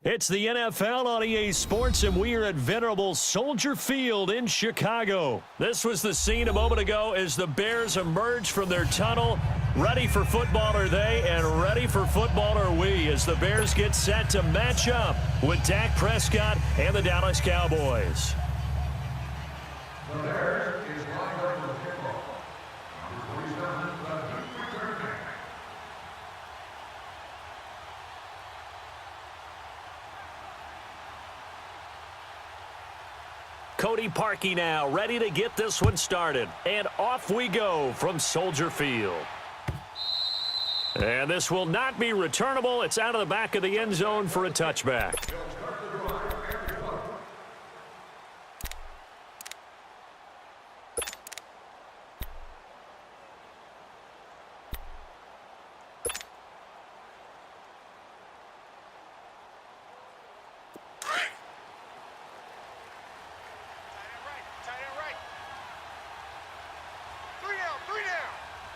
It's the NFL on EA Sports, and we are at venerable Soldier Field in Chicago. This was the scene a moment ago as the Bears emerged from their tunnel. Ready for football are they, and ready for football are we, as the Bears get set to match up with Dak Prescott and the Dallas Cowboys. The Bears is lined up for the kickoff. Number 47, Cody Parkey now ready to get this one started. And off we go from Soldier Field. And this will not be returnable. It's out of the back of the end zone for a touchback.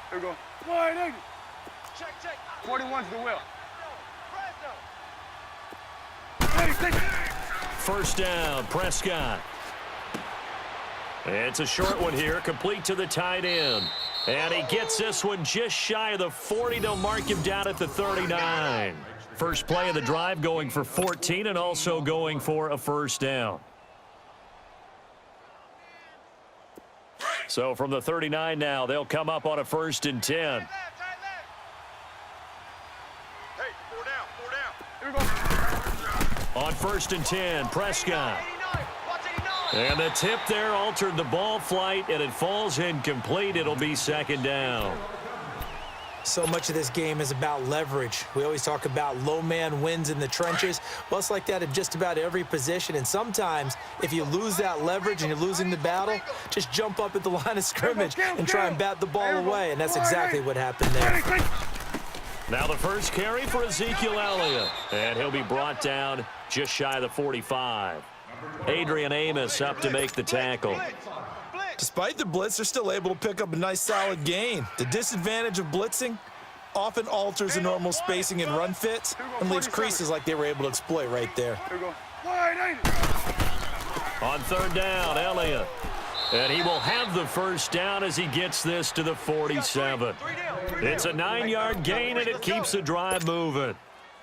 Here we go. Wide angle. Check. 41's the will. First down, Prescott. It's a short one here, complete to the tight end. And he gets this one just shy of the 40. They'll mark him down at the 39. First play of the drive going for 14 and also going for a first down. So from the 39 now, they'll come up on a 1st and 10. Hey, 4 down. Here we go. On 1st and 10, Prescott. And the tip there altered the ball flight, and it falls incomplete. It'll be 2nd down. So much of this game is about leverage. We always talk about low man wins in the trenches. Well, it's like that in just about every position. And sometimes, if you lose that leverage and you're losing the battle, just jump up at the line of scrimmage and try and bat the ball away. And that's exactly what happened there. Now the first carry for Ezekiel Elliott. And he'll be brought down just shy of the 45. Adrian Amos up to make the tackle. Despite the blitz, they're still able to pick up a nice solid gain. The disadvantage of blitzing often alters the normal spacing and run fits and leaves creases like they were able to exploit right there. On 3rd down, Elliott. And he will have the first down as he gets this to the 47. It's a 9-yard gain, and it keeps the drive moving.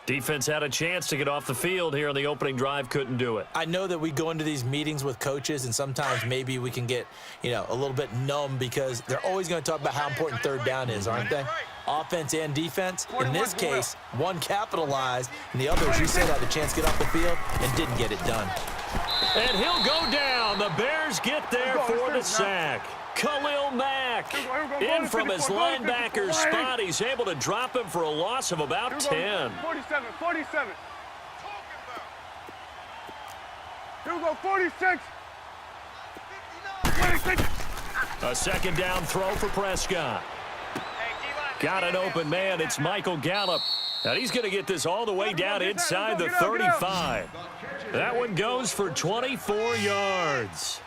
Defense had a chance to get off the field here on the opening drive, couldn't do it. I know that we go into these meetings with coaches, and sometimes maybe we can get, a little bit numb because they're always going to talk about how important 3rd down is, aren't they? Offense and defense. In this case, one capitalized, and the other, as you said, had a chance to get off the field and didn't get it done. And he'll go down. The Bears get there for the sack. Khalil Mack in from his linebacker spot. He's able to drop him for a loss of about 10. 47. Here we go, 46. A 2nd down throw for Prescott. Got an open man. It's Michael Gallup. And he's going to get this all the way down inside the 35. That one goes for 24 yards.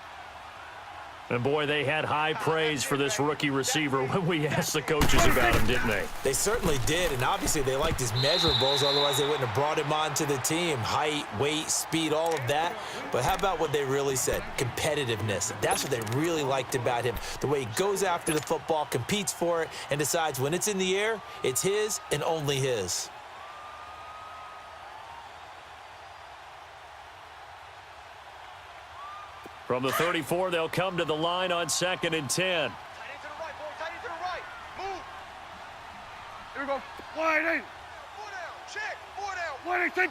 And, boy, they had high praise for this rookie receiver when we asked the coaches about him, didn't they? They certainly did, and obviously they liked his measurables. Otherwise, they wouldn't have brought him onto the team. Height, weight, speed, all of that. But how about what they really said? Competitiveness. That's what they really liked about him. The way he goes after the football, competes for it, and decides when it's in the air, it's his and only his. From the 34, they'll come to the line on 2nd and 10. Tight end to the right, boy. Tight end to the right. Move. Here we go. Wide in. 4 down. Check. 4 down.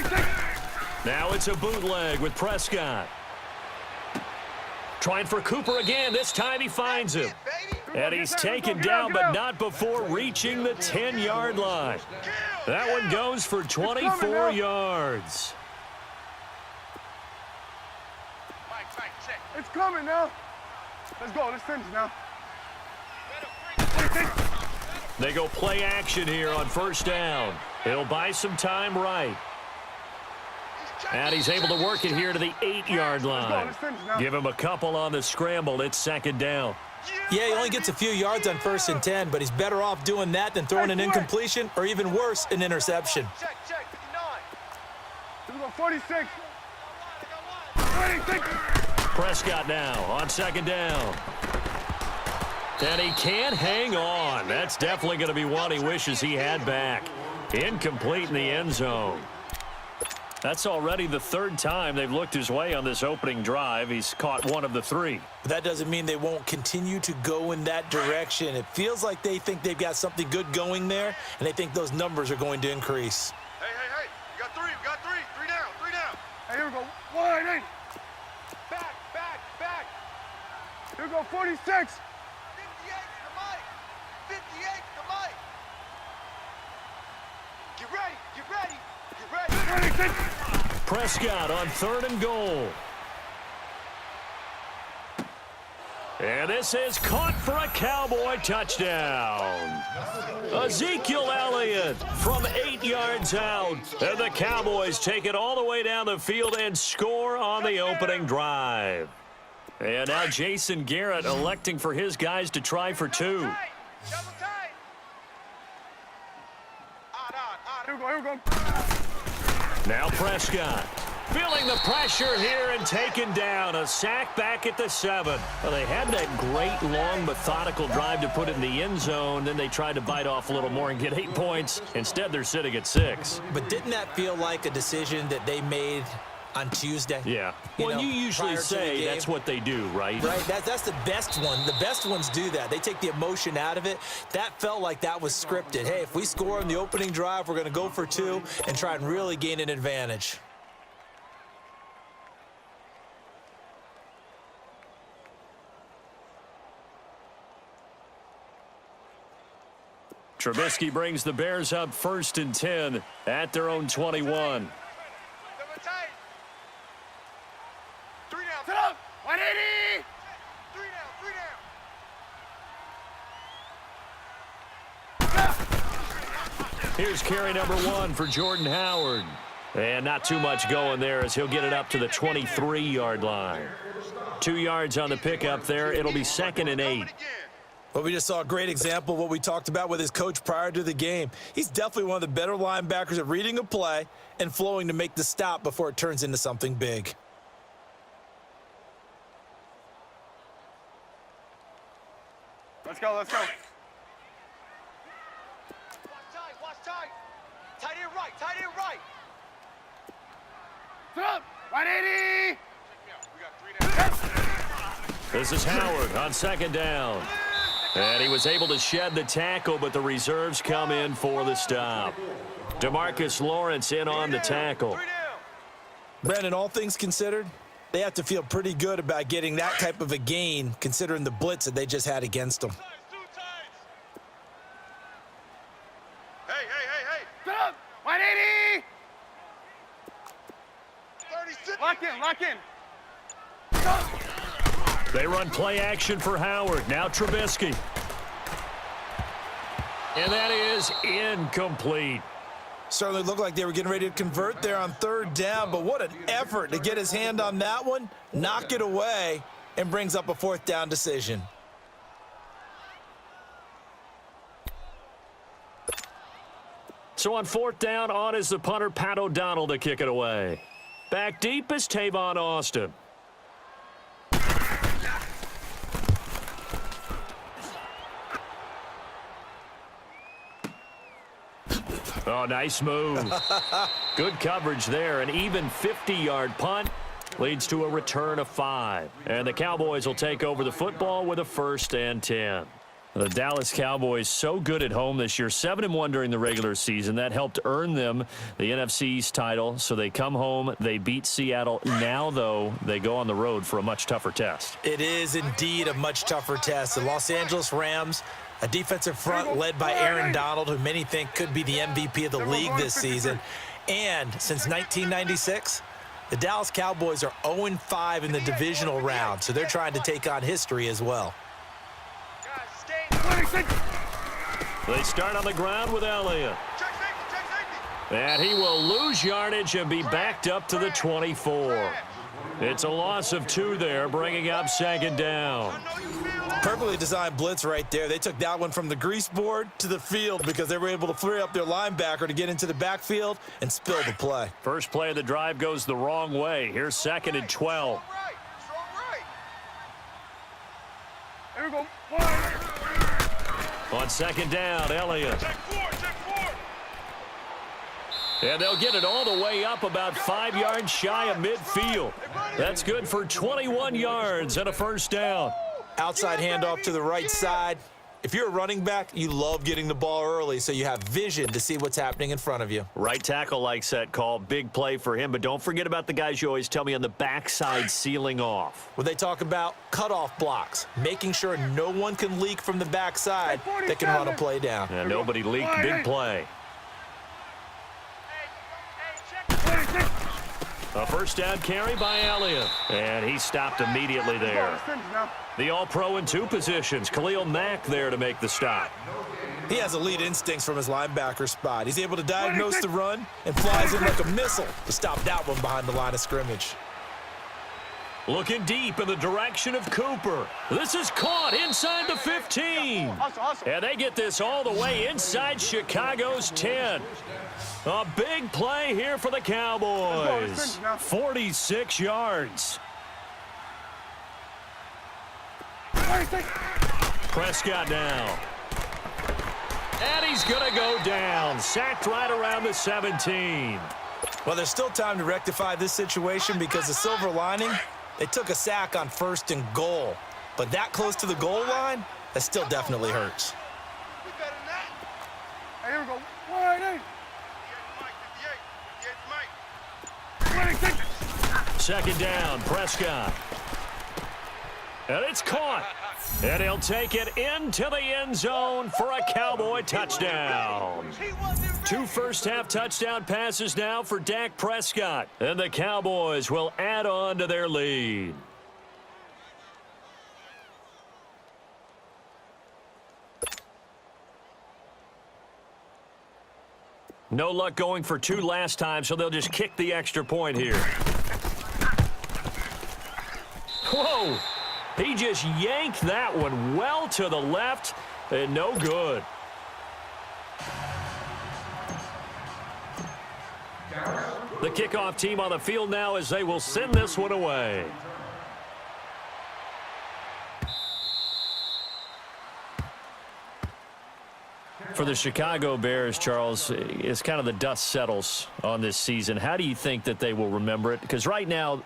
26. Now it's a bootleg with Prescott. Trying for Cooper again. This time he finds him. And he's taken down, but not before reaching the 10-yard line. That one goes for 24 yards. It's coming now. Let's go. Let's finish now. They go play action here on 1st down. He'll buy some time right. And he's able to work it here to the 8-yard line. Give him a couple on the scramble. It's 2nd down. Yeah, he only gets a few yards on 1st and 10, but he's better off doing that than throwing an incompletion or even worse, an interception. 46. 26. Prescott now on second down. And he can't hang on. That's definitely going to be one he wishes he had back. Incomplete in the end zone. That's already the third time they've looked his way on this opening drive. He's caught one of the three. But that doesn't mean they won't continue to go in that direction. It feels like they think they've got something good going there, and they think those numbers are going to increase. Hey, hey, hey. We got three. We got three. Three down. Three down. Hey, here we go. Wide eight. Back, back, back. Here we go. 46. 58 to Mike. 58 to Mike. Get ready. Get ready. Get ready. 26. Prescott on 3rd and goal. And this is caught for a Cowboy touchdown. Ezekiel Elliott from 8 yards out. And the Cowboys take it all the way down the field and score on the opening drive. And now Jason Garrett electing for his guys to try for two. Double tight. Here we go. Here we go. Now Prescott feeling the pressure here and taken down. A sack back at the 7. Well, they had that great, long, methodical drive to put it in the end zone. Then they tried to bite off a little more and get 8 points. Instead, they're sitting at 6. But didn't that feel like a decision that they made on Tuesday? Yeah. You Well, know, you usually prior to the say game. that's what they do, right? Right, that's the best one. The best ones do that. They take the emotion out of it. That felt like that was scripted. Hey, if we score on the opening drive, we're going to go for 2 and try and really gain an advantage. Trubisky brings the Bears up 1st and 10 at their own 21. Double tight. 3 down. Sit up. 180. 3 down. 3 down. Here's carry number 1 for Jordan Howard. And not too much going there as he'll get it up to the 23-yard line. 2 yards on the pickup there. It'll be 2nd and 8. Well, we just saw a great example of what we talked about with his coach prior to the game. He's definitely one of the better linebackers at reading a play and flowing to make the stop before it turns into something big. Let's go. Let's go. Watch tight, watch tight. Tight end right, tight end right. Sit up. 180. We got 3 down. This is Howard on 2nd down. And he was able to shed the tackle, but the reserves come in for the stop. DeMarcus Lawrence in on the tackle. 3 down. Brandon, all things considered, they have to feel pretty good about getting that type of a gain considering the blitz that they just had against them. Two times. Hey, hey, hey, hey. Sit up. 180. 36. Lock in, lock in. They run play action for Howard. Now Trubisky. And that is incomplete. Certainly looked like they were getting ready to convert there on 3rd down, but what an effort to get his hand on that one, knock it away, and brings up a 4th down decision. So on 4th down, on is the punter, Pat O'Donnell, to kick it away. Back deep is Tavon Austin. Oh, nice move. Good coverage there. An even 50-yard punt leads to a return of 5. And the Cowboys will take over the football with a 1st and 10. The Dallas Cowboys so good at home this year, 7-1 during the regular season. That helped earn them the NFC East title. So they come home, they beat Seattle. Now, though, they go on the road for a much tougher test. It is indeed a much tougher test. The Los Angeles Rams, a defensive front led by Aaron Donald, who many think could be the MVP of the league this season. And since 1996, the Dallas Cowboys are 0-5 in the divisional round, so they're trying to take on history as well. They start on the ground with Elliott. And he will lose yardage and be backed up to the 24. It's a loss of 2 there, bringing up second down. Perfectly designed blitz right there. They took that one from the grease board to the field because they were able to free up their linebacker to get into the backfield and spill the play. First play of the drive goes the wrong way. Here's 2nd and 12. Here we go. On 2nd down, Elliott. And they'll get it all the way up about 5 yards shy of midfield. That's good for 21 yards and a first down. Outside handoff to the right side. If you're a running back, you love getting the ball early so you have vision to see what's happening in front of you. Right tackle likes that call. Big play for him. But don't forget about the guys you always tell me on the backside sealing off. When they talk about cutoff blocks, making sure no one can leak from the backside that can run a play down. And nobody leaked. Big play. A first down carry by Elliott. And he stopped immediately there. The All-Pro in 2 positions. Khalil Mack there to make the stop. He has elite instincts from his linebacker spot. He's able to diagnose the run and flies in like a missile to stop that one behind the line of scrimmage. Looking deep in the direction of Cooper. This is caught inside the 15. And they get this all the way inside Chicago's 10. A big play here for the Cowboys. 46 yards. Prescott now. And he's going to go down. Sacked right around the 17. Well, there's still time to rectify this situation because the silver lining, they took a sack on 1st and goal. But that close to the goal line, that still definitely hurts. Hey, here we go. 180. 2nd down, Prescott. And it's caught. And he'll take it into the end zone for a Cowboy touchdown. 2 first-half touchdown passes now for Dak Prescott. And the Cowboys will add on to their lead. No luck going for 2 last time, so they'll just kick the extra point here. Whoa! He just yanked that one well to the left, and no good. The kickoff team on the field now as they will send this one away. For the Chicago Bears, Charles, it's kind of the dust settles on this season. How do you think that they will remember it? Because right now,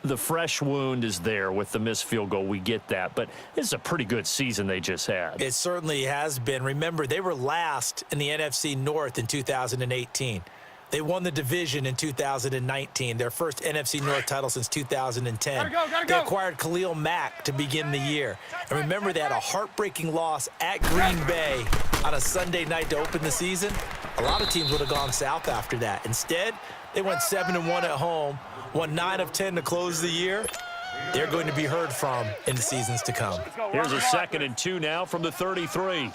the fresh wound is there with the missed field goal. We get that. But this is a pretty good season they just had. It certainly has been. Remember, they were last in the NFC North in 2018. They won the division in 2019, their first NFC North title since 2010. They acquired Khalil Mack to begin the year. And remember, they had a heartbreaking loss at Green Bay on a Sunday night to open the season. A lot of teams would have gone south after that. Instead, they went 7-1 at home, won 9 of 10 to close the year. They're going to be heard from in the seasons to come. Here's a 2nd and 2 now from the 33.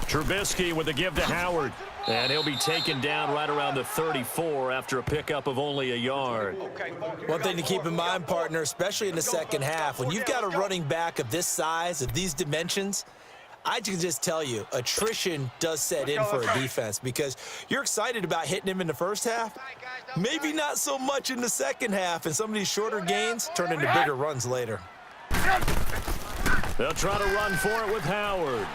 Trubisky with a give to Howard. And he'll be taken down right around the 34 after a pickup of only a yard. One thing to keep in mind, partner, especially in the second half, when you've got a running back of this size, of these dimensions, I can just tell you, attrition does set in for a defense because you're excited about hitting him in the first half. Maybe not so much in the second half, and some of these shorter gains turn into bigger runs later. They'll try to run for it with Howard.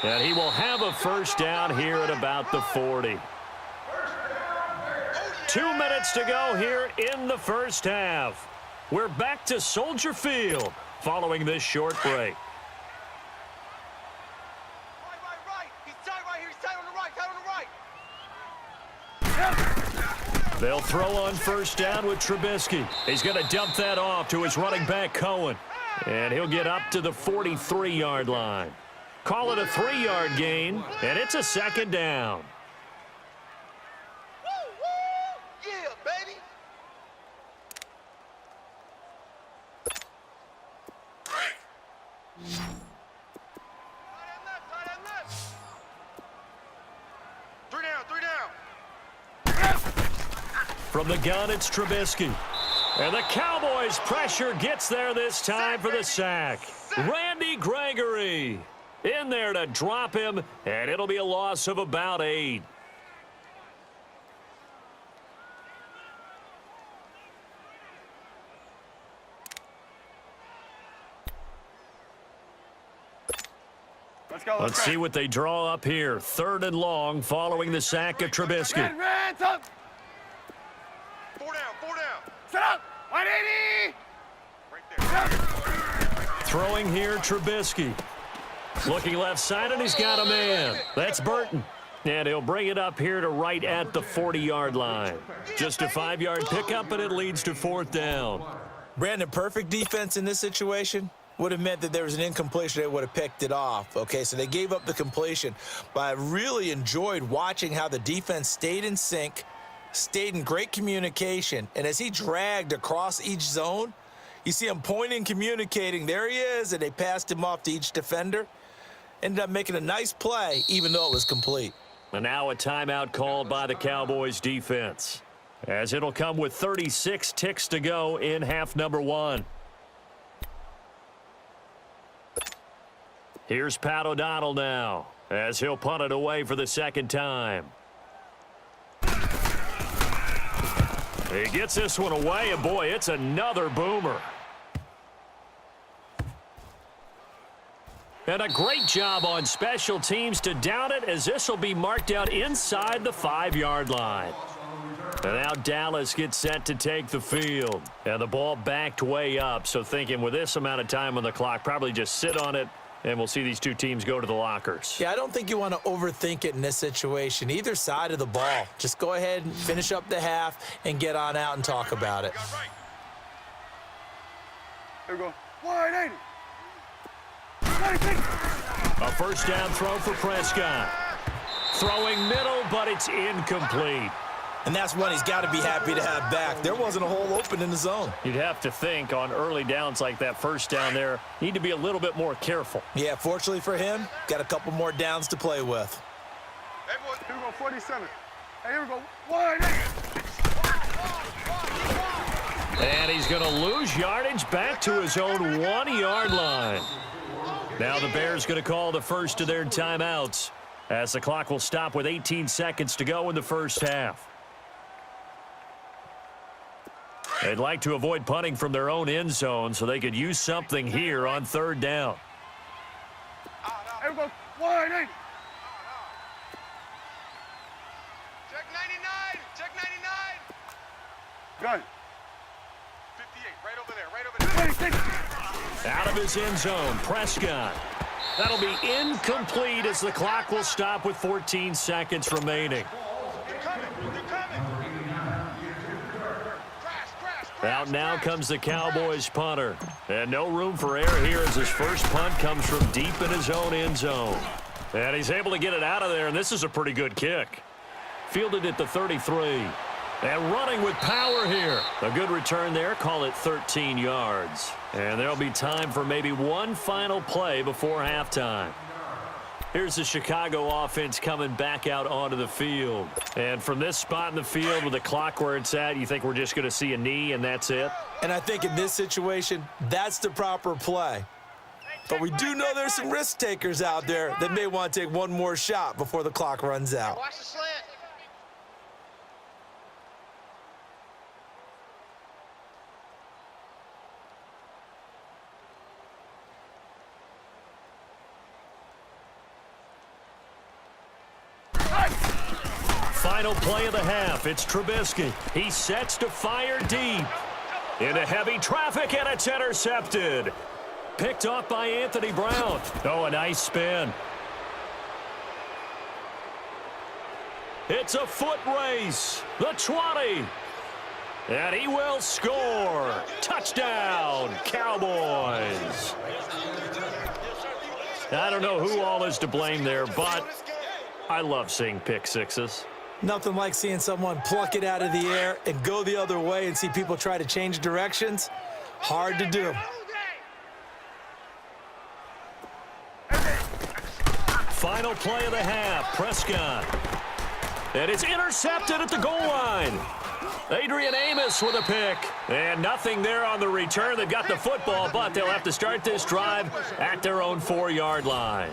And he will have a first down here at about the 40. 2 minutes to go here in the first half. We're back to Soldier Field following this short break. Right. He's tight right here. He's tight on the right. They'll throw on first down with Trubisky. He's going to dump that off to his running back, Cohen. And he'll get up to the 43-yard line. Call it a 3-yard gain, and it's a 2nd down. Woo! Yeah, baby. Tight end left. From the gun, it's Trubisky. And the Cowboys' pressure gets there this time for the sack. Randy Gregory in there to drop him, and it'll be a loss of about 8. Let's see what they draw up here. 3rd and long following the sack of Trubisky. Hands up. 4 down, 4 down. Set up. 180. Right there. Throwing here, Trubisky. Looking left side, and he's got a man. That's Burton. And he'll bring it up here to right at the 40-yard line. Just a 5-yard pickup, and it leads to 4th down. Brandon, perfect defense in this situation would have meant that there was an incompletion. They would have picked it off. Okay, so they gave up the completion. But I really enjoyed watching how the defense stayed in sync, stayed in great communication, and as he dragged across each zone, you see him pointing, communicating. There he is, and they passed him off to each defender. Ended up making a nice play, even though it was complete. And now a timeout called by the Cowboys defense, as it'll come with 36 ticks to go in half number 1. Here's Pat O'Donnell now, as he'll punt it away for the 2nd time. He gets this one away, and boy, it's another boomer. And a great job on special teams to down it, as this will be marked out inside the 5-yard line. And now Dallas gets set to take the field. And the ball backed way up, so thinking with this amount of time on the clock, probably just sit on it, and we'll see these two teams go to the lockers. Yeah, I don't think you want to overthink it in this situation. Either side of the ball. Just go ahead and finish up the half and get on out and talk about it. Here we go. 180. A 1st down throw for Prescott. Throwing middle, but it's incomplete. And that's one he's got to be happy to have back. There wasn't a hole open in the zone. You'd have to think on early downs like that 1st down there, need to be a little bit more careful. Yeah, fortunately for him, got a couple more downs to play with. Here we go, 47. Hey, here we go. 180. And he's going to lose yardage back to his own 1-yard line. Now the Bears going to call the first of their timeouts, as the clock will stop with 18 seconds to go in the 1st half. They'd like to avoid punting from their own end zone so they could use something here on 3rd down. Here we go. 180. Check 99. Check 99. Gun. 58. Right over there. Right over there. 26. Out of his end zone, Prescott. That'll be incomplete as the clock will stop with 14 seconds remaining. You're coming. You're coming. Out now comes the Cowboys punter. And no room for error here as his first punt comes from deep in his own end zone. And he's able to get it out of there, and this is a pretty good kick. Fielded at the 33. And running with power here. A good return there. Call it 13 yards. And there'll be time for maybe one final play before halftime. Here's the Chicago offense coming back out onto the field. And from this spot in the field with the clock where it's at, you think we're just going to see a knee and that's it? And I think in this situation, that's the proper play. But we do know there's some risk takers out there that may want to take one more shot before the clock runs out. Watch the slant. Final play of the half. It's Trubisky. He sets to fire deep. Into heavy traffic, and it's intercepted. Picked off by Anthony Brown. Oh, a nice spin. It's a foot race. The 20. And he will score. Touchdown, Cowboys. I don't know who all is to blame there, but I love seeing pick sixes. Nothing like seeing someone pluck it out of the air and go the other way and see people try to change directions. Hard to do. Final play of the half, Prescott. And it's intercepted at the goal line. Adrian Amos with a pick. And nothing there on the return. They've got the football, but they'll have to start this drive at their own 4-yard line.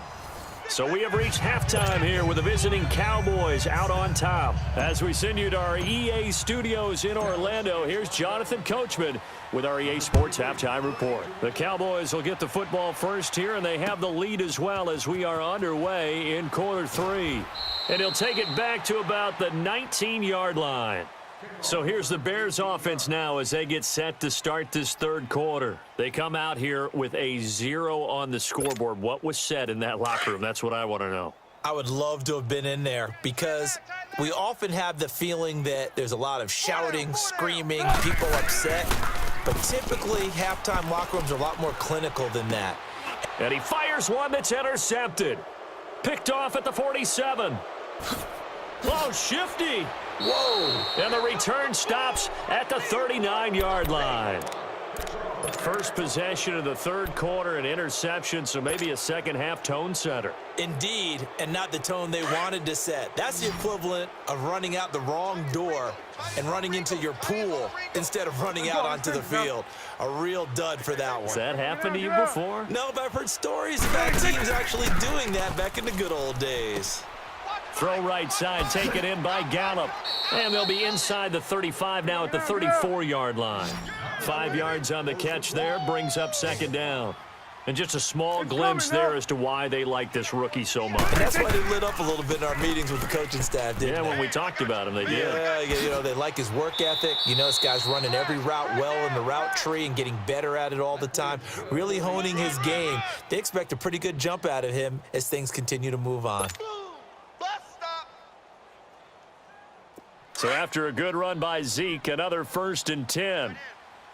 So we have reached halftime here with the visiting Cowboys out on top. As we send you to our EA studios in Orlando, here's Jonathan Coachman with our EA Sports Halftime Report. The Cowboys will get the football first here, and they have the lead as well as we are underway in quarter 3. And he'll take it back to about the 19-yard line. So here's the Bears offense now as they get set to start this third quarter. They come out here with a 0 on the scoreboard. What was said in that locker room? That's what I want to know. I would love to have been in there because we often have the feeling that there's a lot of shouting, screaming, people upset. But typically, halftime locker rooms are a lot more clinical than that. And he fires one that's intercepted. Picked off at the 47. Oh, shifty. Whoa. And the return stops at the 39-yard line. First possession of the third quarter, an interception, so maybe a second-half tone setter. Indeed, and not the tone they wanted to set. That's the equivalent of running out the wrong door and running into your pool instead of running out onto the field. A real dud for that one. Has that happened to you before? No, but I've heard stories about teams actually doing that back in the good old days. Throw right side, taken in by Gallup. And they'll be inside the 35 now at the 34-yard line. 5 yards on the catch there, brings up second down. And just a small glimpse there as to why they like this rookie so much. And that's why they lit up a little bit in our meetings with the coaching staff, didn't they? When we talked about him, they did. Yeah, you know, they like his work ethic. You know, this guy's running every route well in the route tree and getting better at it all the time, really honing his game. They expect a pretty good jump out of him as things continue to move on. So after a good run by Zeke, another 1st and 10.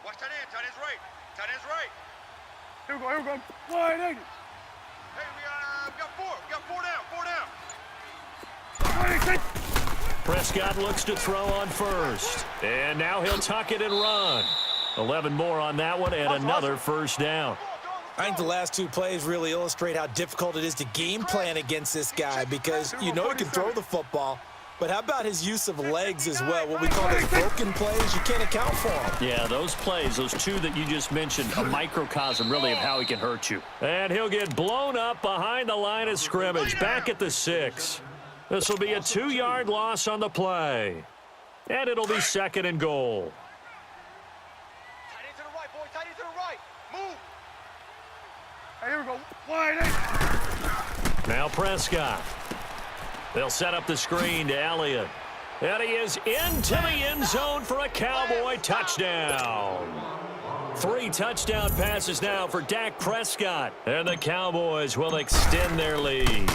Watch tight end. Tight end's right. Tight end's right. Here we go. Wide eight. Hey, we got 4. We got 4 down. 4 down. Prescott looks to throw on first. And now he'll tuck it and run. 11 more on that one and another first down. I think the last 2 plays really illustrate how difficult it is to game plan against this guy because you know he can throw the football. But how about his use of legs as well? What we call those broken plays, you can't account for them. Yeah, those plays, those 2 that you just mentioned, a microcosm really of how he can hurt you. And he'll get blown up behind the line of scrimmage, back at the 6. This will be a 2-yard loss on the play. And it'll be 2nd and goal. Tight end to the right, boy. Tight end to the right. Move. Hey, here we go. Wide eight. Now Prescott. They'll set up the screen to Elliott. And he is into the end zone for a Cowboy touchdown. 3 touchdown passes now for Dak Prescott. And the Cowboys will extend their lead.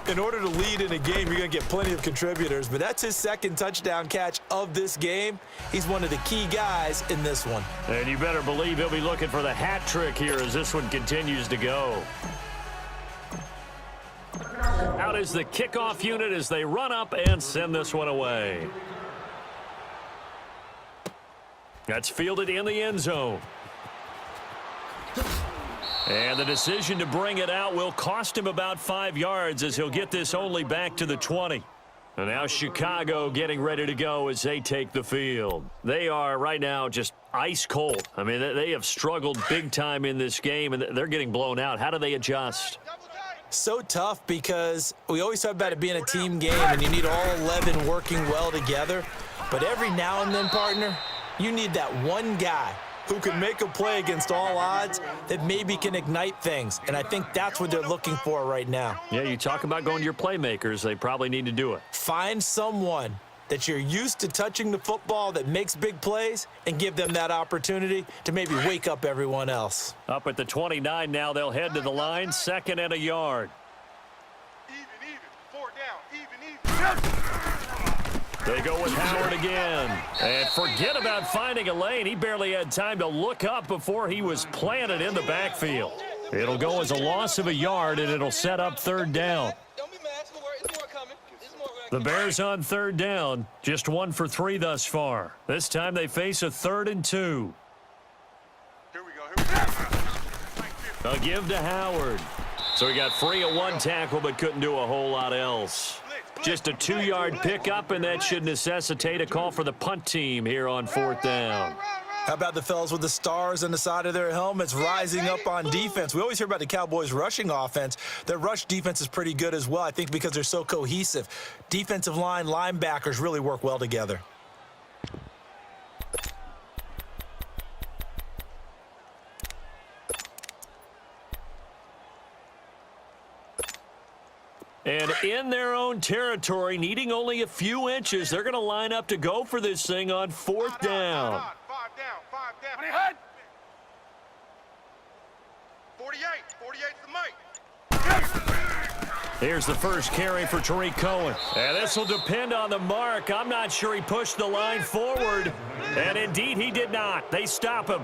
In order to lead in a game, you're going to get plenty of contributors, but that's his 2nd touchdown catch of this game. He's one of the key guys in this one. And you better believe he'll be looking for the hat trick here as this one continues to go. Out is the kickoff unit as they run up and send this one away. That's fielded in the end zone. And the decision to bring it out will cost him about 5 yards as he'll get this only back to the 20. And now Chicago getting ready to go as they take the field. They are right now just ice cold. I mean, they have struggled big time in this game, and they're getting blown out. How do they adjust? So tough because we always talk about it being a team game and you need all 11 working well together. But every now and then, partner, you need that one guy who can make a play against all odds that maybe can ignite things. And I think that's what they're looking for right now. Yeah, you talk about going to your playmakers. They probably need to do it. Find someone that you're used to touching the football that makes big plays and give them that opportunity to maybe wake up everyone else. Up at the 29 now, they'll head to the line, 2nd and a yard. Even. 4 down. Even. They go with Howard again. And forget about finding a lane. He barely had time to look up before he was planted in the backfield. It'll go as a loss of a yard, and it'll set up 3rd down. Don't be mad. It's more coming. The Bears on 3rd down, just 1 for 3 thus far. This time they face a 3rd and 2. Here we go. A give to Howard. So he got free of 1 tackle but couldn't do a whole lot else. Blitz. Just a 2-yard pickup, and that should necessitate a call for the punt team here on 4th down. How about the fellas with the stars on the side of their helmets rising up on defense? We always hear about the Cowboys' rushing offense. Their rush defense is pretty good as well, I think, because they're so cohesive. Defensive line, linebackers really work well together. And in their own territory, needing only a few inches, they're going to line up to go for this thing on 4th down. 5 down. 48. 48's the mic. Here's the first carry for Tariq Cohen. And this will depend on the mark. I'm not sure he pushed the line forward. And indeed, he did not. They stop him.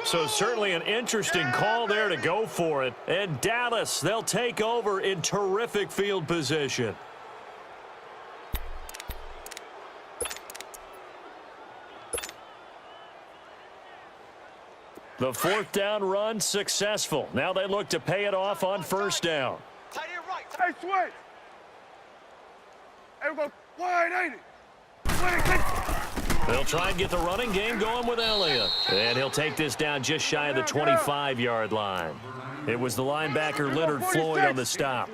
So certainly an interesting call there to go for it. And Dallas, they'll take over in terrific field position. The 4th down run successful. Now they look to pay it off on 1st down. Tight end right. Hey, switch. Hey, we go wide 80. 26. They'll try and get the running game going with Elliott. And he'll take this down just shy of the 25-yard line. It was the linebacker Leonard Floyd on the stop.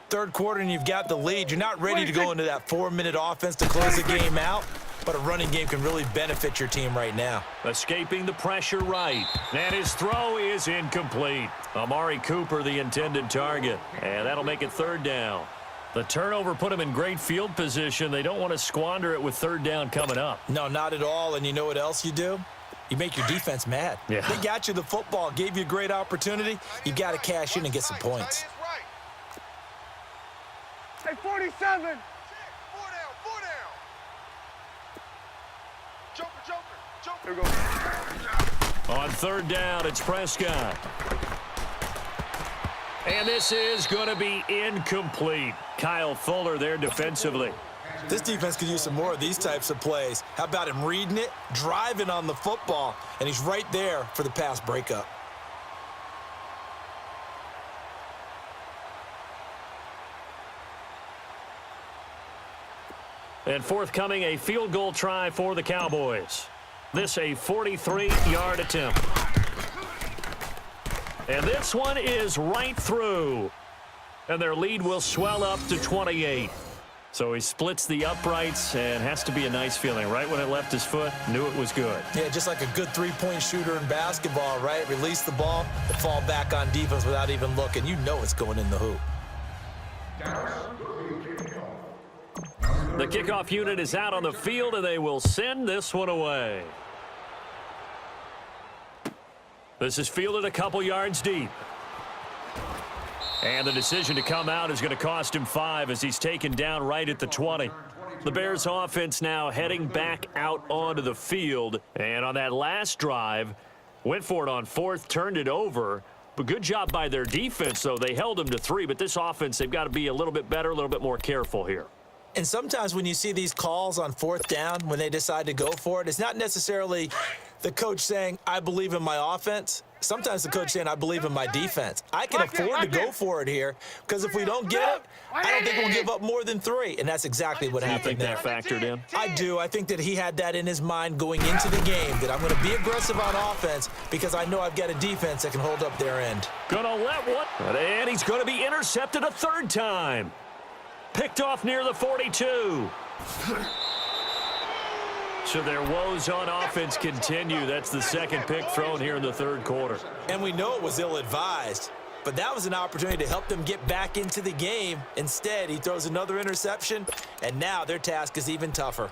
Third quarter and you've got the lead. You're not ready to go into that 4-minute offense to close the game out, but a running game can really benefit your team right now. Escaping the pressure right. And his throw is incomplete. Amari Cooper, the intended target. And that'll make it 3rd down. The turnover put them in great field position. They don't want to squander it with 3rd down coming up. No, not at all. And you know what else you do? You make your defense mad. Yeah. They got you the football, gave you a great opportunity. You got to cash in and get some points. Hey, 47. 4 down. Joker. Here we go. On 3rd down, it's Prescott. And this is going to be incomplete. Kyle Fuller there defensively. This defense could use some more of these types of plays. How about him reading it, driving on the football, and he's right there for the pass breakup. And forthcoming, a field goal try for the Cowboys. This a 43-yard attempt. And this one is right through. And their lead will swell up to 28. So he splits the uprights, and has to be a nice feeling. Right when it left his foot, knew it was good. Yeah, just like a good three-point shooter in basketball, right? Release the ball, fall back on defense without even looking. You know it's going in the hoop. The kickoff unit is out on the field, and they will send this one away. This is fielded a couple yards deep. And the decision to come out is going to cost him 5 as he's taken down right at the 20. The Bears offense now heading back out onto the field. And on that last drive, went for it on 4th, turned it over. But good job by their defense, though. They held them to 3. But this offense, they've got to be a little bit better, a little bit more careful here. And sometimes when you see these calls on 4th down, when they decide to go for it, it's not necessarily the coach saying, I believe in my offense. Sometimes the coach saying, I believe in my defense. I can afford to go for it here because if we don't get it, I don't think we'll give up more than 3. And that's exactly what happened there. Do you think that factored in? I do. I think that he had that in his mind going into the game, that I'm going to be aggressive on offense because I know I've got a defense that can hold up their end. Gonna let one. And he's going to be intercepted a 3rd time. Picked off near the 42. So their woes on offense continue. That's the 2nd pick thrown here in the 3rd quarter. And we know it was ill-advised, but that was an opportunity to help them get back into the game. Instead, he throws another interception, and now their task is even tougher.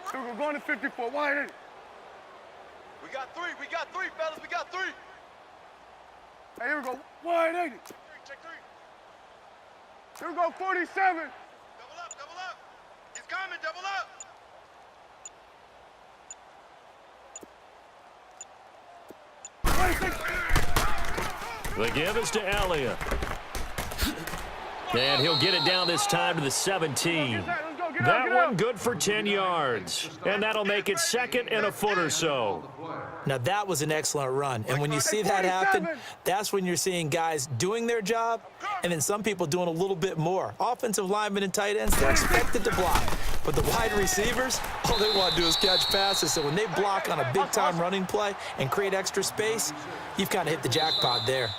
Here we go, going to 54. Wide in. We got 3, fellas, we got 3. Hey, here we go, wide 80. Check 3. Here we go, 47. Double up. He's coming, double up. The give is to Elliott. And he'll get it down this time to the 17. That one good for 10 yards. And that'll make it 2nd and a foot or so. Now, that was an excellent run. And when you see that happen, that's when you're seeing guys doing their job and then some people doing a little bit more. Offensive linemen and tight ends, they're expected to block. But the wide receivers, all they want to do is catch passes. So when they block on a big-time running play and create extra space, you've kind of hit the jackpot there.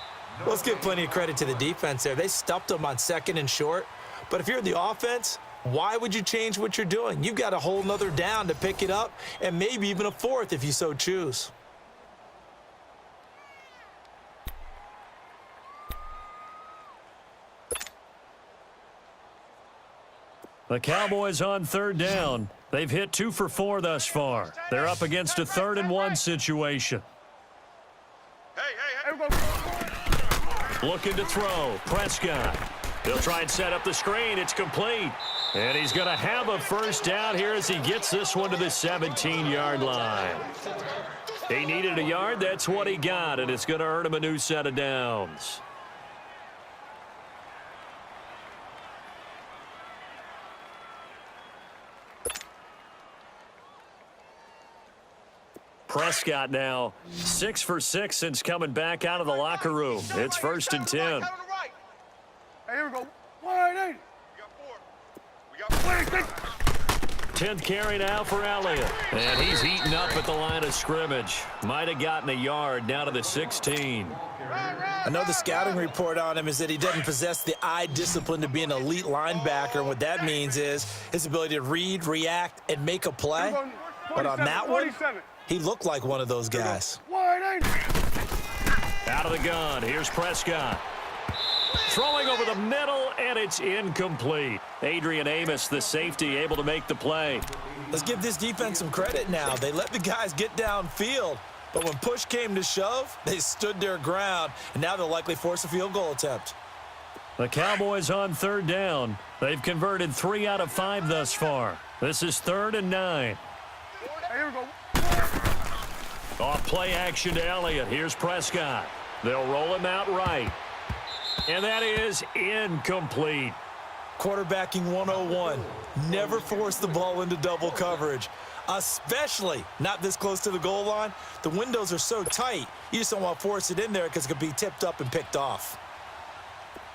Let's give plenty of credit to the defense there. They stuffed them on 2nd and short. But if you're the offense, why would you change what you're doing? You've got a whole nother down to pick it up, and maybe even a 4th if you so choose. The Cowboys on 3rd down. They've hit 2 for 4 thus far. They're up against a 3rd and 1 situation. Looking to throw. Prescott. He'll try and set up the screen. It's complete. And he's going to have a first down here as he gets this one to the 17-yard line. He needed a yard. That's what he got, and it's going to earn him a new set of downs. Prescott now 6 for 6 since coming back out of the locker room. It's 1st and 10. Hey, here we go. 180. We got 4. We got 10th carry now for Elliott. And he's eaten up at the line of scrimmage. Might have gotten a yard down to the 16. I know the scouting report on him is that he doesn't possess the eye discipline to be an elite linebacker. And what that means is his ability to read, react, and make a play. But on that one, he looked like one of those guys. Out of the gun. Here's Prescott. Throwing over the middle, and it's incomplete. Adrian Amos, the safety, able to make the play. Let's give this defense some credit now. They let the guys get downfield, but when push came to shove, they stood their ground, and now they'll likely force a field goal attempt. The Cowboys on 3rd down. They've converted 3 out of 5 thus far. This is 3rd and 9. Here we go. Off play action to Elliott. Here's Prescott. They'll roll him out right. And that is incomplete. Quarterbacking 101. Never force the ball into double coverage, especially not this close to the goal line. The windows are so tight, you just don't want to force it in there because it could be tipped up and picked off.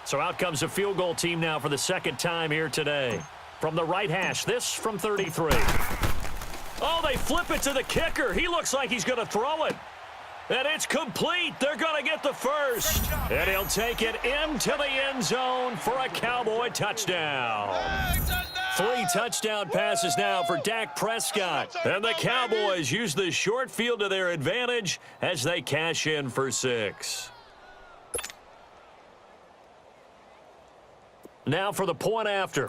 So out comes a field goal team now for the 2nd time here today. From the right hash, this from 33. Oh, they flip it to the kicker. He looks like he's going to throw it. And it's complete. They're going to get the first. And he'll take it into the end zone for a Cowboy touchdown. 3 touchdown passes now for Dak Prescott. And the Cowboys use the short field to their advantage as they cash in for 6. Now for the point after.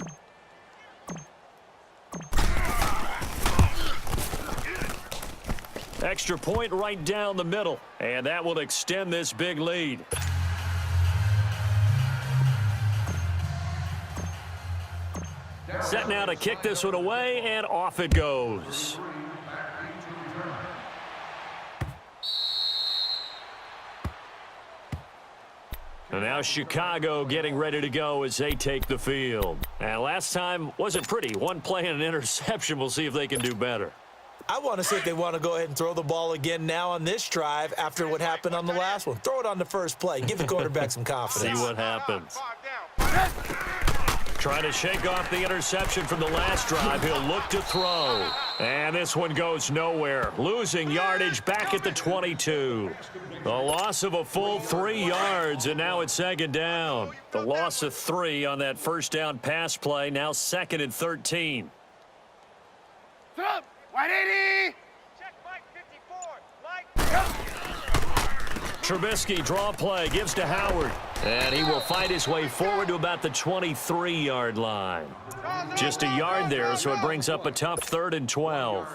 Extra point right down the middle, and that will extend this big lead. Set now to kick this one away, and off it goes. And now Chicago getting ready to go as they take the field. And last time wasn't pretty. One play and an interception. We'll see if they can do better. I want to see if they want to go ahead and throw the ball again now on this drive after what happened on the last one. Throw it on the first play. Give the quarterback some confidence. See what happens. Trying to shake off the interception from the last drive. He'll look to throw. And this one goes nowhere. Losing yardage back at the 22. The loss of a full 3 yards, and now it's 2nd down. The loss of 3 on that first down pass play. Now 2nd and 13. Stop! 180! Check Mike 54. Mike. Trubisky draw play, gives to Howard. And he will fight his way forward to about the 23-yard line. Just a yard there, so it brings up a tough 3rd and 12.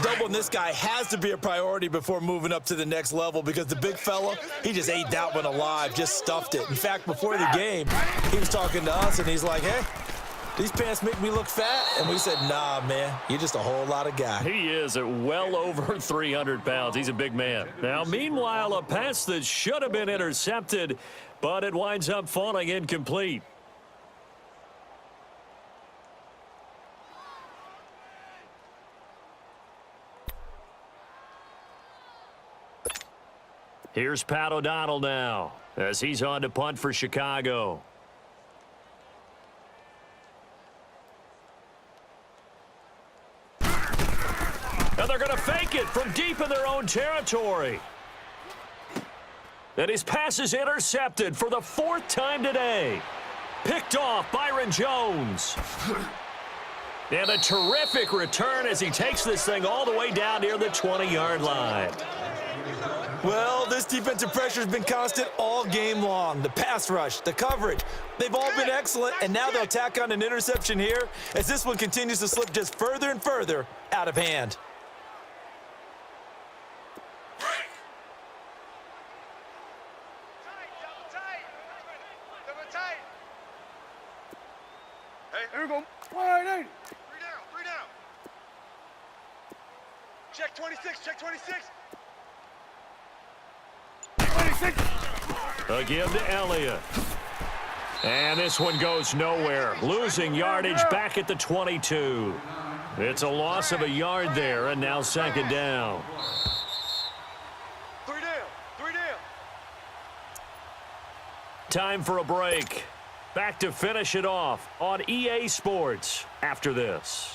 Doubling this guy has to be a priority before moving up to the next level because the big fella, he just ate that one alive, just stuffed it. In fact, before the game, he was talking to us, and he's like, hey, these pants make me look fat? And we said, nah, man, you're just a whole lot of guy. He is at well over 300 pounds. He's a big man. Now, meanwhile, a pass that should have been intercepted, but it winds up falling incomplete. Here's Pat O'Donnell now as he's on to punt for Chicago. And they're going to fake it from deep in their own territory. And his pass is intercepted for the 4th time today. Picked off Byron Jones. And a terrific return as he takes this thing all the way down near the 20-yard line. Well, this defensive pressure has been constant all game long. The pass rush, the coverage, they've all been excellent, and now they'll tack on an interception here as this one continues to slip just further and further out of hand. Here we go. Wide eight. 3 down. Check 26, check 26. 26. Again to Elliott. And this one goes nowhere. Losing yardage back at the 22. It's a loss of a yard there, and now 2nd down. 3 down. Time for a break. Back to finish it off on EA Sports after this.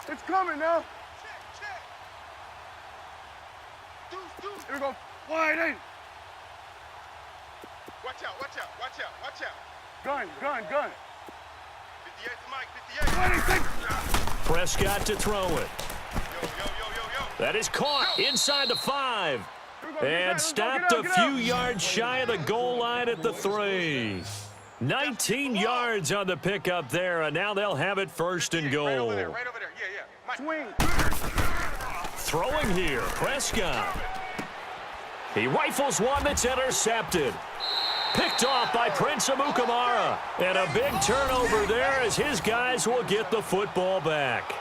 It's coming now. Check. Deuce. Here we go. Wide eight. Watch out. Gun. 58 to Mike, 58. 26. Prescott to throw it. Yo. That is caught inside the 5. And stopped a few yards shy of the goal line at the 3. 19 yards on the pickup there, and now they'll have it 1st and goal. Right over there. Yeah. Mike. Swing. Throwing here, Prescott. He rifles one that's intercepted. Picked off by Prince Amukamara. And a big turnover there as his guys will get the football back.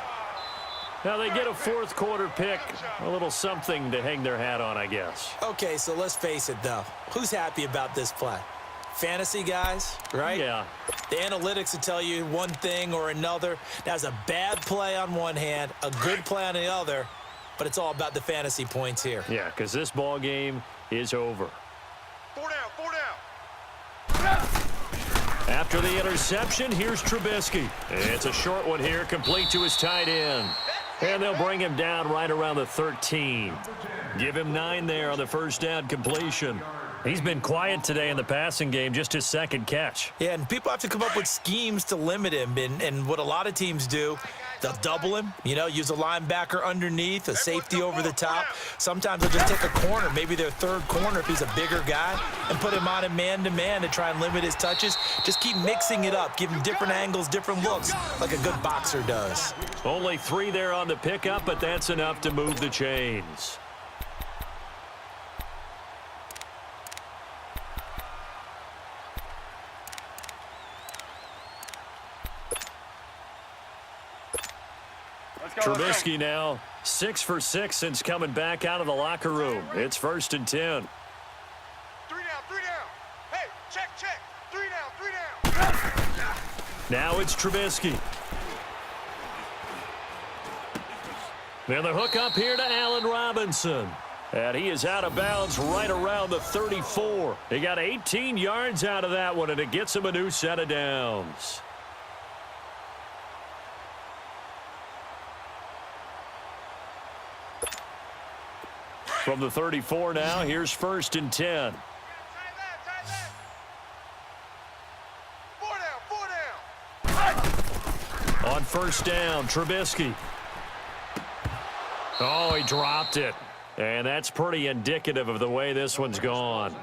Now they get a 4th quarter pick, a little something to hang their hat on, I guess. Okay, so let's face it, though. Who's happy about this play? Fantasy guys, right? Yeah. The analytics will tell you one thing or another. That's a bad play on one hand, a good play on the other, but it's all about the fantasy points here. Yeah, because this ball game is over. 4 down. After the interception, here's Trubisky. It's a short one here, complete to his tight end. And they'll bring him down right around the 13. Give him 9 there on the 1st down completion. He's been quiet today in the passing game, just his 2nd catch. Yeah, and people have to come up with schemes to limit him. And what a lot of teams do, they'll double him, use a linebacker underneath, a safety over the top. Sometimes they'll just take a corner, maybe their 3rd corner if he's a bigger guy, and put him on a man-to-man to try and limit his touches. Just keep mixing it up, give him different angles, different looks, like a good boxer does. Only 3 there on the pickup, but that's enough to move the chains. Trubisky now 6 for 6 since coming back out of the locker room. It's 1st and 10. 3 down. Hey, check. 3 down. Now it's Trubisky. And the hook up here to Allen Robinson. And he is out of bounds right around the 34. He got 18 yards out of that one, and it gets him a new set of downs. From the 34 now, here's 1st and 10. 4 down. On 1st down, Trubisky. Oh, he dropped it. And that's pretty indicative of the way this one's gone.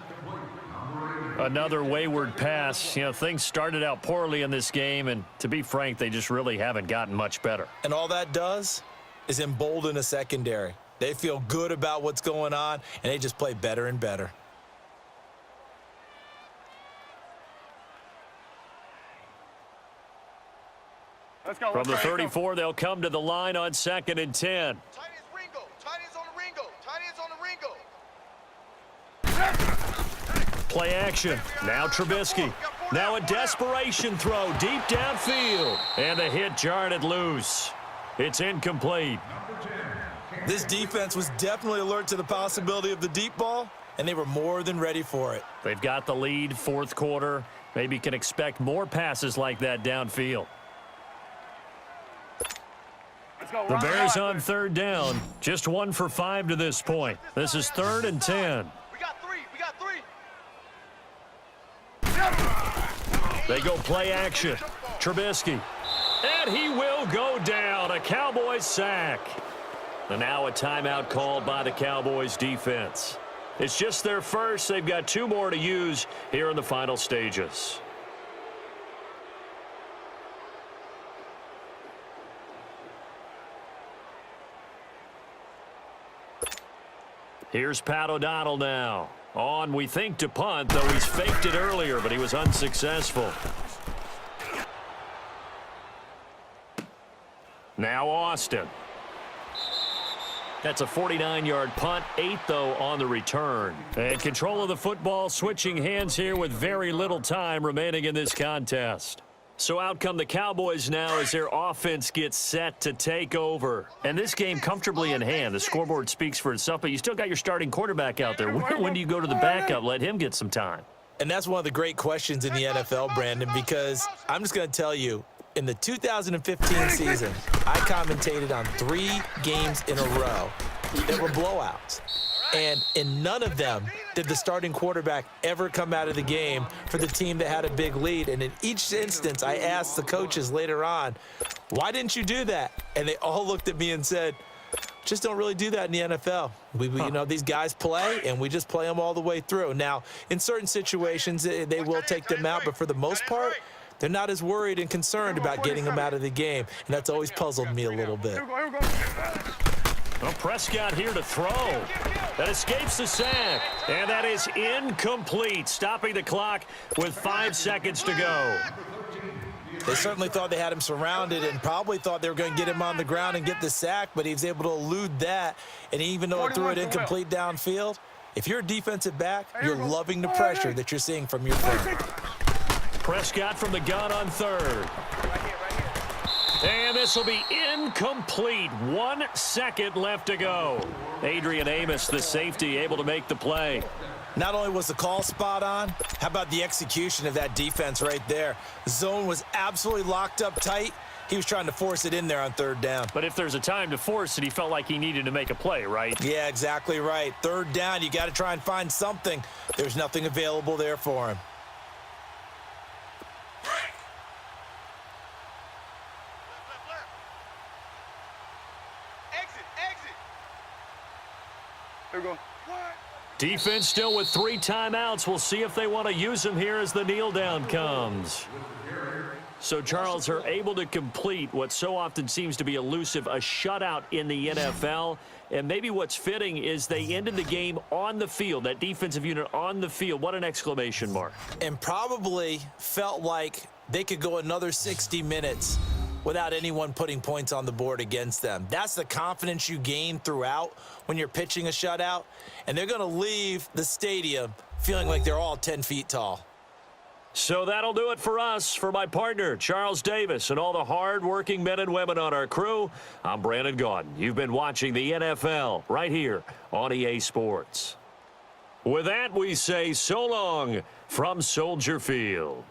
Another wayward pass. Things started out poorly in this game, and to be frank, they just really haven't gotten much better. And all that does is embolden a secondary. They feel good about what's going on, and they just play better and better. Let's go. From the 34, they'll come to the line on 2nd and 10. Tight ends Ringo. Tight ends on the Ringo. Play action. Now Trubisky. Got 4. Now a desperation throw deep downfield. And the hit jarred it loose. It's incomplete. This defense was definitely alert to the possibility of the deep ball, and they were more than ready for it. They've got the lead, fourth quarter. Maybe can expect more passes like that downfield. The Bears on third down. Just 1 for 5 to this point. This is 3rd and 10. We got three. We got three. They go play action. Trubisky. And he will go down. A Cowboys sack. And now a timeout called by the Cowboys defense. It's just their first. They've got 2 more to use here in the final stages. Here's Pat O'Donnell now. On, we think, to punt, though he's faked it earlier, but he was unsuccessful. Now Austin. That's a 49-yard punt, 8, though, on the return. And control of the football switching hands here with very little time remaining in this contest. So out come the Cowboys now as their offense gets set to take over. And this game comfortably in hand. The scoreboard speaks for itself, but you still got your starting quarterback out there. When do you go to the backup? Let him get some time. And that's one of the great questions in the NFL, Brandon, because I'm just going to tell you, in the 2015 season, I commentated on 3 games in a row that were blowouts. And in none of them did the starting quarterback ever come out of the game for the team that had a big lead. And in each instance, I asked the coaches later on, why didn't you do that? And they all looked at me and said, just don't really do that in the NFL. You know, these guys play, and we just play them all the way through. Now, in certain situations, they will take them out, but for the most part, they're not as worried and concerned about getting them out of the game. And that's always puzzled me a little bit. Well, Prescott here to throw. That escapes the sack. And that is incomplete, stopping the clock with 5 seconds to go. They certainly thought they had him surrounded and probably thought they were going to get him on the ground and get the sack, but he was able to elude that. And even though it threw it incomplete downfield, if you're a defensive back, you're loving the pressure that you're seeing from your friend. Prescott from the gun on third. And this will be incomplete. 1 second left to go. Adrian Amos, the safety, able to make the play. Not only was the call spot on, how about the execution of that defense right there? The zone was absolutely locked up tight. He was trying to force it in there on third down. But if there's a time to force it, he felt like he needed to make a play, right? Yeah, exactly right. Third down, you got to try and find something. There's nothing available there for him. Defense still with 3 timeouts. We'll see if they want to use them here as the kneel down comes. So, Charles, are able to complete what so often seems to be elusive, a shutout in the NFL. And maybe what's fitting is they ended the game on the field, that defensive unit on the field. What an exclamation mark. And probably felt like they could go another 60 minutes without anyone putting points on the board against them. That's the confidence you gain throughout when you're pitching a shutout. And they're going to leave the stadium feeling like they're all 10 feet tall. So that'll do it for us. For my partner, Charles Davis, and all the hard-working men and women on our crew, I'm Brandon Gaudin. You've been watching the NFL right here on EA Sports. With that, we say so long from Soldier Field.